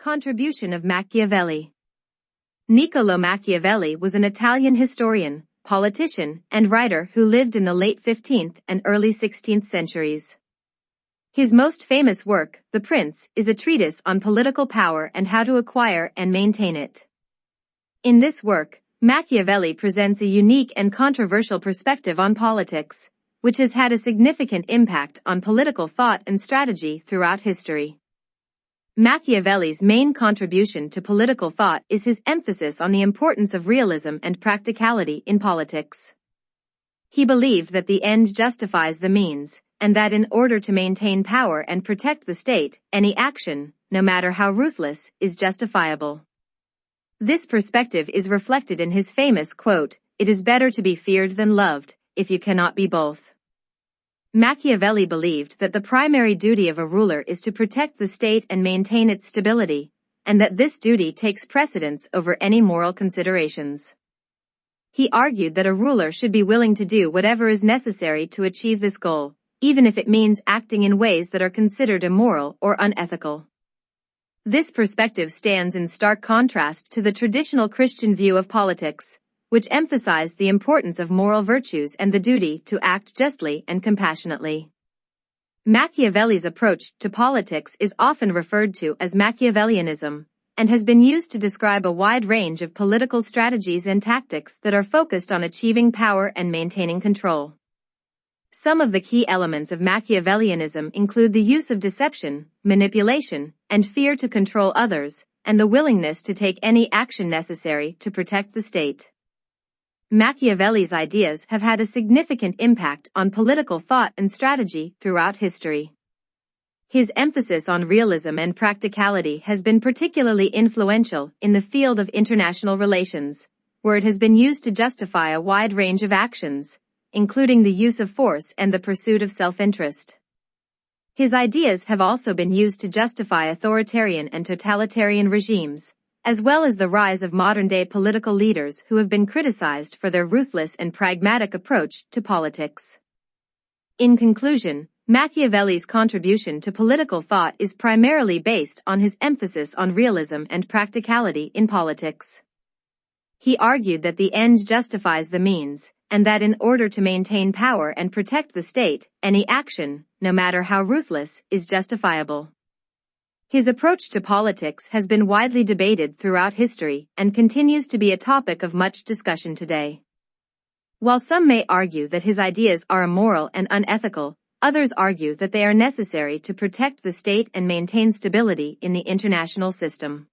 Contribution of Machiavelli. Niccolò Machiavelli was an Italian historian, politician, and writer who lived in the late 15th and early 16th centuries. His most famous work, The Prince, is a treatise on political power and how to acquire and maintain it. In this work, Machiavelli presents a unique and controversial perspective on politics, which has had a significant impact on political thought and strategy throughout history. Machiavelli's main contribution to political thought is his emphasis on the importance of realism and practicality in politics. He believed that the end justifies the means, and that in order to maintain power and protect the state, any action, no matter how ruthless, is justifiable. This perspective is reflected in his famous quote, "It is better to be feared than loved, if you cannot be both." Machiavelli believed that the primary duty of a ruler is to protect the state and maintain its stability, and that this duty takes precedence over any moral considerations. He argued that a ruler should be willing to do whatever is necessary to achieve this goal, even if it means acting in ways that are considered immoral or unethical. This perspective stands in stark contrast to the traditional Christian view of politics, which emphasized the importance of moral virtues and the duty to act justly and compassionately. Machiavelli's approach to politics is often referred to as Machiavellianism, and has been used to describe a wide range of political strategies and tactics that are focused on achieving power and maintaining control. Some of the key elements of Machiavellianism include the use of deception, manipulation, and fear to control others, and the willingness to take any action necessary to protect the state. Machiavelli's ideas have had a significant impact on political thought and strategy throughout history. His emphasis on realism and practicality has been particularly influential in the field of international relations, where it has been used to justify a wide range of actions, including the use of force and the pursuit of self-interest. His ideas have also been used to justify authoritarian and totalitarian regimes, as well as the rise of modern-day political leaders who have been criticized for their ruthless and pragmatic approach to politics. In conclusion, Machiavelli's contribution to political thought is primarily based on his emphasis on realism and practicality in politics. He argued that the end justifies the means, and that in order to maintain power and protect the state, any action, no matter how ruthless, is justifiable. His approach to politics has been widely debated throughout history and continues to be a topic of much discussion today. While some may argue that his ideas are immoral and unethical, others argue that they are necessary to protect the state and maintain stability in the international system.